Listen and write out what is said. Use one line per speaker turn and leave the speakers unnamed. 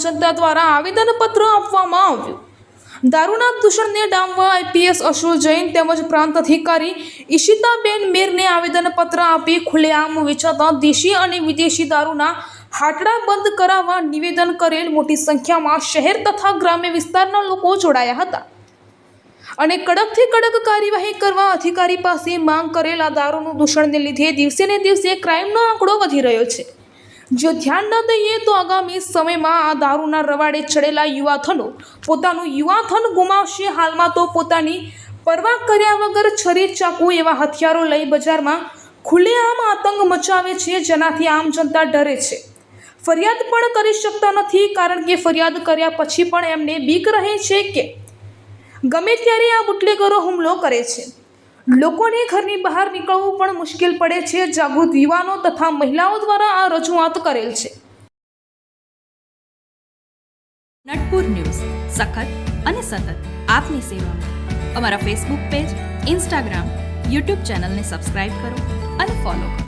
જનતા દ્વારા આવેદનપત્ર આપવામાં આવ્યું. દારૂના દૂષણને ડામવા આઈપીએસ અશોક જૈન તેમજ પ્રાંત અધિકારી ઈશિતાબેન મેરને આવેદનપત્ર આપી ખુલ્લેઆમ વેચાતા દેશી અને વિદેશી દારૂના હાટડા બંધ કરાવવા નિવેદન કરેલ. મોટી સંખ્યામાં શહેર તથા ગ્રામ્ય વિસ્તારના લોકો જોડાયા હતા અને કડકથી કડક કાર્યવાહી કરવા અધિકારી પાસે માંગ કરેલ. આ દારૂનું દૂષણને લીધે દિવસે ને દિવસે ક્રાઇમનો આંકડો વધી રહ્યો છે. જો ધ્યાન ન દઈએ તો આગામી સમયમાં આ દારૂના રવાડે ચડેલા યુવાધનો પોતાનું યુવાધન ગુમાવશે. હાલમાં તો પોતાની પરવા કર્યા વગર છરી, ચાકુ એવા હથિયારો લઈ બજારમાં ખુલ્લેઆમ આતંક મચાવે છે, જેનાથી આમ જનતા ડરે છે. ફરિયાદ પણ કરી શકતા નથી, કારણ કે ફરિયાદ કર્યા પછી પણ એમને બીક રહે છે કે ગમે ત્યારે આ બુટલેગરો હુમલો કરે છે. લોકોને ઘરની બહાર નીકળવું પણ મુશ્કેલ પડે છે. જાગૃત યુવાનો તથા મહિલાઓ દ્વારા આ રજૂઆત કરેલ છે.
નટપુર ન્યૂઝ સખત અને સતત આપની સેવામાં. અમારા ફેસબુક પેજ, ઇન્સ્ટાગ્રામ, યુટ્યુબ ચેનલને સબસ્ક્રાઇબ કરો અને ફોલો કરો.